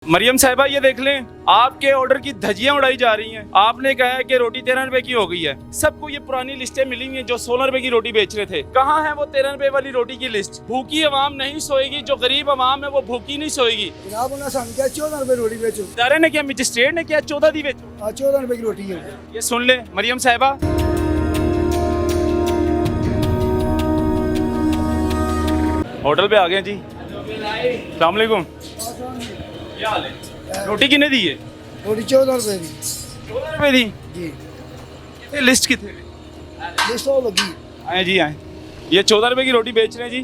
मरियम साहिबा ये देख लें, आपके ऑर्डर की धज्जियां उड़ाई जा रही हैं। आपने कहा है कि रोटी 13 रुपए की हो गई है। सबको ये पुरानी लिस्टें मिली हैं जो 16 रुपए की रोटी बेच रहे थे। कहाँ है वो 13 रुपए वाली रोटी की लिस्ट? भूखी आवाम नहीं सोएगी, जो गरीब आवाम है वो भूखी नहीं सोएगी। जनाब उन्हें सानू क्या 14 रुपए रोटी बेचो। इदारे ने क्या, मजिस्ट्रेट ने क्या 14 दी बेचो? 14 रुपए की रोटी है। ये सुन ले मरियम साहिबा, होटल पे आ गए जी। अस्सलाम वालेकुम। क्या हाल है? रोटी कितने दी है? रोटी 14 रुपए की 14 रुपए दी। जी। ये लिस्ट कितने? लिस्ट तो लगी। आए जी आए। ये 14 रुपए की रोटी बेच रहे हैं जी।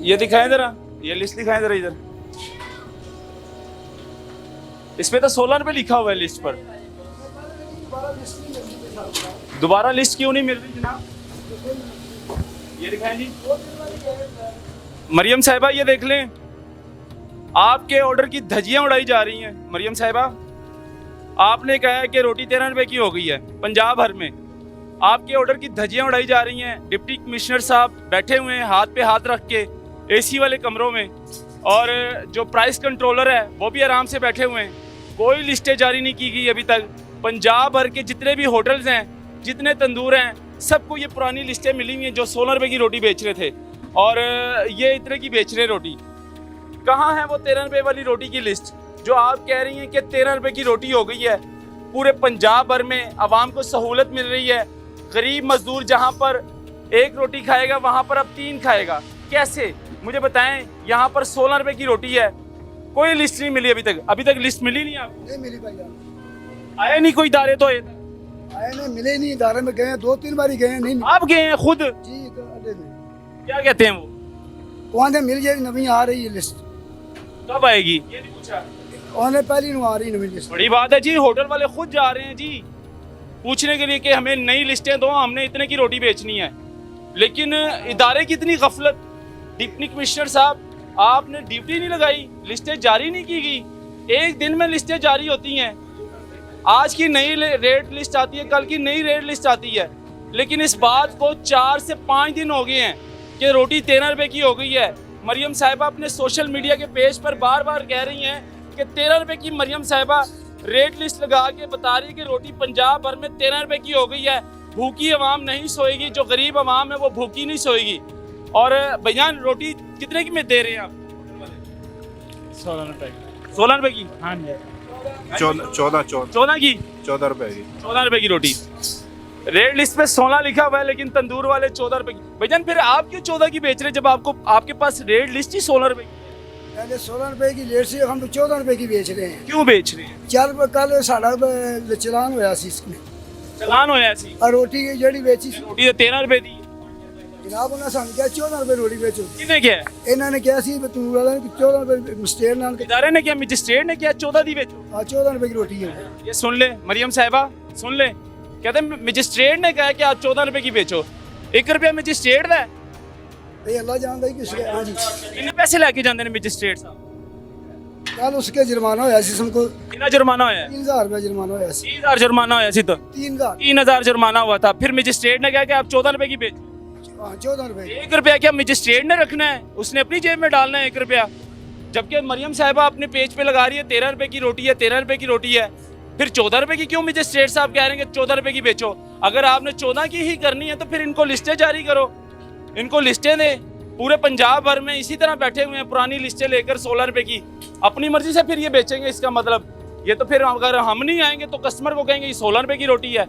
ये दिखाएं जरा, ये लिस्ट दिखाएं जरा इधर। इसमें तो 16 रुपए लिखा हुआ है लिस्ट पर। दोबारा लिस्ट क्यों नहीं मिल रही जनाब? ये दिखाएं जी। मरियम साहिबा ये देख लें, आपके ऑर्डर की धज्जियां उड़ाई जा रही हैं। मरियम साहिबा, आपने कहा है कि रोटी 13 रुपए की हो गई है। पंजाब भर में आपके ऑर्डर की धज्जियां उड़ाई जा रही हैं। डिप्टी कमिश्नर साहब बैठे हुए हैं हाथ पे हाथ रख के एसी वाले कमरों में, और जो प्राइस कंट्रोलर है वो भी आराम से बैठे हुए हैं। कोई लिस्टें जारी नहीं की गई अभी तक। पंजाब भर के जितने भी होटल्स हैं, जितने तंदूर हैं, सबको ये पुरानी लिस्टें मिली हुई हैं जो 16 रुपए की रोटी बेच रहे थे, और ये इतने की बेच रहे रोटी। कहाँ है वो 13 रुपए वाली रोटी की लिस्ट जो आप कह रही हैं कि 13 रुपए की रोटी हो गई है? पूरे पंजाब भर में आवाम को सहूलत मिल रही है। गरीब मजदूर जहाँ पर एक रोटी खाएगा वहाँ पर अब 3 खाएगा। कैसे, मुझे बताएं। यहाँ पर 16 रुपए की रोटी है। कोई लिस्ट नहीं मिली अभी तक लिस्ट मिली नहीं आपको? नहीं मिली भाई। आए नहीं कोई इदारे तो? आए नहीं, मिले नहीं। इदारे में गए 2-3 बार गए नहीं। आप गए हैं खुद? जी। क्या कहते हैं वो? वहाँ से मिल जाए, नवी आ रही है लिस्ट। कब आएगी ये नहीं पूछा? वहाँ पहली नु आ रही नवी लिस्ट। बड़ी बात है जी, होटल वाले खुद जा रहे हैं जी पूछने के लिए कि हमें नई लिस्टें दो, हमने इतने की रोटी बेचनी है। लेकिन इदारे की इतनी गफलत। डिप्टी कमिश्नर साहब, आपने ड्यूटी नहीं लगाई, लिस्टें जारी नहीं की गई। एक दिन में लिस्टें जारी होती हैं। आज की नई रेट लिस्ट आती है, कल की नई रेट लिस्ट आती है। लेकिन इस बात को 4 से 5 दिन हो गए हैं कि रोटी 13 रुपए की हो गई है। मरियम साहिबा अपने सोशल मीडिया के पेज पर बार बार कह रही हैं कि 13 रुपए की मरियम साहिबा रेट लिस्ट लगा के बता रही है कि रोटी पंजाब भर में 13 रुपए की हो गई है। भूखी आवाम नहीं सोएगी, जो गरीब आवाम है वो भूखी नहीं सोएगी। और भैया रोटी कितने की में दे रहे हैं आप? 16 रुपए। 16 रुपए की? हाँ जी। 14 की? 14 रुपए की। 14 रुपए की रोटी। रेट लिस्ट पे 16 लिखा हुआ है, लेकिन तंदूर वाले 14 रुपए की। भैया फिर आप क्यों 14 की बेच रहे जब आपके पास रेट लिस्ट ही 16 रुपए की? पहले 16 रुपए की लेट से हम तो 14 रुपए की बेच रहे हैं। क्यों बेच रहे हैं? 4 रुपए कल साढ़ा चलान होया सी इसमें। चलान होया सी? और रोटी की जड़ी बेची सी। रोटी तो 13 रुपए दी। जनाब उन्हें सानू क्या 14 रुपए रोटी बेचो। किसने क्या? इन्होंने क्या सी तंदूर वाले ने 14 रुपए मजिस्ट्रेट नाल के। इदारे ने क्या, मजिस्ट्रेट ने क्या 14 दी बेचो? 14 रुपए की रोटी है। ये सुन ले मरियम साहिबा, सुन ले। कहते मजिस्ट्रेट ने कहा कि आप 14 रुपए की बेचो। 1 रुपया मजिस्ट्रेट दा है? ये अल्लाह जानता है किसके। हाँ जी। कितने पैसे लेके जाते हैं मजिस्ट्रेट साहब? कल उसके जुर्माना होया सी हमको। कितना जुर्माना होया? 3000 रुपए जुर्माना होया सी। 30,000 जुर्माना होया सी? तो 3000 जुर्माना हुआ था। फिर मजिस्ट्रेट ने कहा कि आप 14 रुपए की बेचो। 14 रुपए। 1 रुपया क्या मजिस्ट्रेट ने रखना है? उसने अपनी जेब में डालना है 1 रुपया। जबकि मरियम साहिबा अपने पेज पे लगा रही है 13 रुपए की रोटी है, 13 रुपए की रोटी है। फिर 14 रुपए की क्यों मजिस्ट्रेट साहब कह रहे हैं कि 14 रुपए की बेचो? अगर आपने 14 की ही करनी है तो फिर इनको लिस्टें जारी करो, इनको लिस्टें दे। पूरे पंजाब भर में इसी तरह बैठे हुए हैं पुरानी लिस्टें लेकर 16 रुपए की, अपनी मर्जी से फिर ये बेचेंगे। इसका मतलब ये तो फिर अगर हम नहीं आएंगे तो कस्टमर को कहेंगे ये 16 रुपए की रोटी है।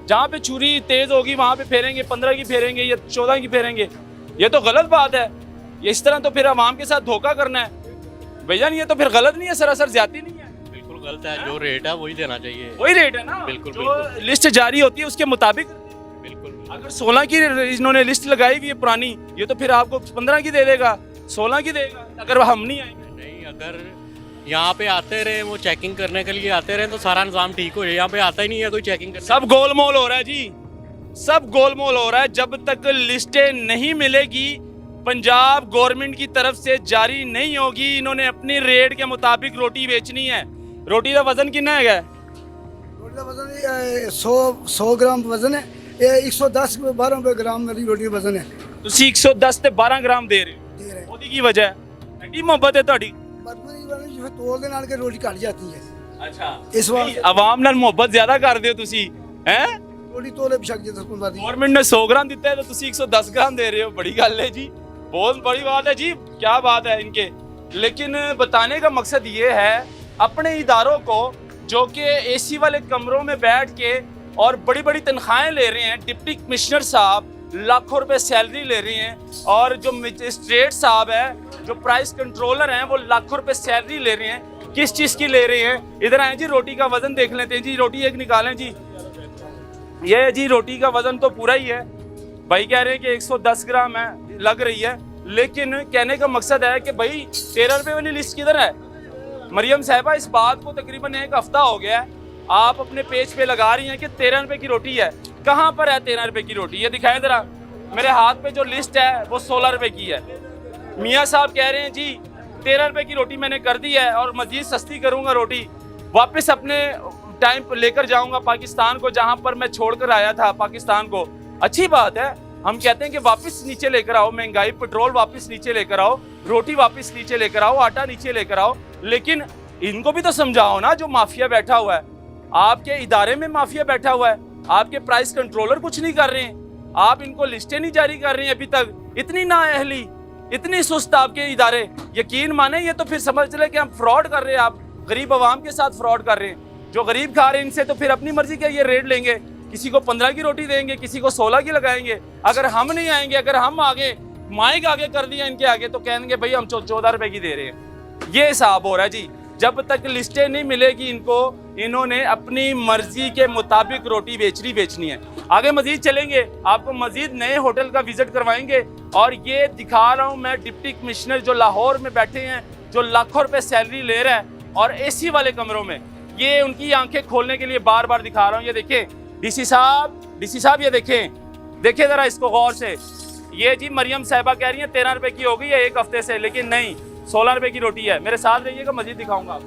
जहाँ पे छुरी तेज होगी वहाँ पे फेरेंगे, 15 की फेरेंगे या 14 की फेरेंगे। ये तो गलत बात है। ये इस तरह तो फिर आवाम के साथ धोखा करना है भैया। ये तो फिर गलत नहीं है, सरासर ज्यादती नहीं है। बिल्कुल गलत है। जो रेट है वही देना चाहिए। वही रेट है ना? बिल्कुल, जो बिल्कुल। लिस्ट जारी होती है उसके मुताबिक। बिल्कुल। अगर 16 की इन्होंने लिस्ट लगाई हुई है पुरानी, ये तो फिर आपको 15 की दे देगा, 16 की देगा अगर हम नहीं आएंगे। नहीं, अगर यहाँ पे आते रहे, वो चेकिंग करने के लिए आते रहे तो सारा निज़ाम ठीक हो जाए। यहाँ पे आता ही नहीं है कोई चेकिंग करने। सब गोलमोल हो रहा है जी, सब गोलमोल हो रहा है। जब तक लिस्टें नहीं मिलेगी, पंजाब गवर्नमेंट की तरफ से जारी नहीं होगी, इन्होंने अपनी रेट के मुताबिक रोटी बेचनी है। रोटी का वजन कितना है? रोटी का वजन 100 ग्राम वजन है। ये 110 12 ग्राम मेरी रोटी का वजन है। ਤੁਸੀਂ 110 ਤੇ 12 ਗ੍ਰਾਮ ਦੇ ਰਹੇ ਹੋ। ਉਹਦੀ ਕੀ ਵਜ੍ਹਾ ਹੈ? ਐਡੀ ਮੁਹੱਬਤ ਹੈ ਤੁਹਾਡੀ? बदबू वाली जो तोल दे नाल के रोटी कट जाती है अच्छा इस वास्ते आवाम नाल मोहब्बत ज्यादा करदे हो ਤੁਸੀਂ हैं रोटी तोले बिछक जे 10-15 दी गवर्नमेंट ने 100 ग्राम दिता है तो ਤੁਸੀਂ 110 ग्राम दे रहे हो बड़ी गल है जी बहुत बड़ी बात है जी क्या बात है इनके लेकिन बताने का मकसद ये है अपने इदारों को जो कि एसी वाले कमरों में बैठ के और बड़ी बड़ी तनख्वाहें ले रहे हैं डिप्टी कमिश्नर साहब लाखों रुपए सैलरी ले रहे हैं और जो मजिस्ट्रेट साहब है जो प्राइस कंट्रोलर हैं वो लाखों रुपए सैलरी ले रहे हैं किस चीज़ की ले रहे हैं इधर आए जी रोटी का वजन देख लेते हैं जी रोटी एक निकालें जी ये जी रोटी का वजन तो पूरा ही है भाई कह रहे हैं कि 110 ग्राम है लग रही है लेकिन कहने का मकसद है कि भाई 13 रुपए वाली लिस्ट किधर है मरियम साहिबा इस बात को तकरीबन एक हफ्ता हो गया है आप अपने पेज पे लगा रही हैं कि 13 रुपए की रोटी है कहाँ पर है 13 रुपए की रोटी ये दिखाएं जरा मेरे हाथ पे जो लिस्ट है वो 16 रुपए की है मियाँ साहब कह रहे हैं जी 13 रुपए की रोटी मैंने कर दी है और मजीद सस्ती करूँगा रोटी वापस अपने टाइम पर लेकर जाऊँगा पाकिस्तान को जहाँ पर मैं छोड़ कर आया था पाकिस्तान को अच्छी बात है हम कहते हैं कि वापस नीचे लेकर आओ महंगाई पेट्रोल वापस नीचे लेकर आओ रोटी वापस नीचे लेकर आओ आटा नीचे लेकर आओ लेकिन इनको भी तो समझाओ ना जो माफिया बैठा हुआ है आपके इदारे में माफिया बैठा हुआ है आपके प्राइस कंट्रोलर कुछ नहीं कर रहे हैं आप इनको लिस्टें नहीं जारी कर रहे हैं अभी तक इतनी नाअहली इतनी सुस्त आपके इदारे यकीन माने ये तो फिर समझ ले कि हम फ्रॉड कर रहे हैं आप गरीब आवाम के साथ फ्रॉड कर रहे हैं जो गरीब खा रहे हैं इनसे तो फिर अपनी मर्जी के ये रेट लेंगे किसी को 15 की रोटी देंगे किसी को 16 की लगाएंगे अगर हम नहीं आएंगे अगर हम आगे माइक आगे कर दिया इनके आगे तो कहेंगे भाई हम 14 रुपए की दे रहे हैं ये हिसाब हो रहा है जी जब तक लिस्टें नहीं मिलेगी इनको इन्होंने अपनी मर्जी के मुताबिक रोटी बेचनी है आगे मजीद चलेंगे आपको मजीद नए होटल का विजिट करवाएंगे और ये दिखा रहा हूँ मैं डिप्टी कमिश्नर जो लाहौर में बैठे हैं जो लाखों रुपए सैलरी ले रहा है और एसी वाले कमरों में ये उनकी आंखें खोलने के लिए बार बार दिखा रहा हूँ ये देखें डीसी साहब ये देखें जरा इसको गौर से ये जी मरियम साहिबा कह रही है 13 रुपए की हो गई है एक हफ्ते से लेकिन नहीं 16 रुपए की रोटी है मेरे साथ रहिएगा मजीद दिखाऊंगा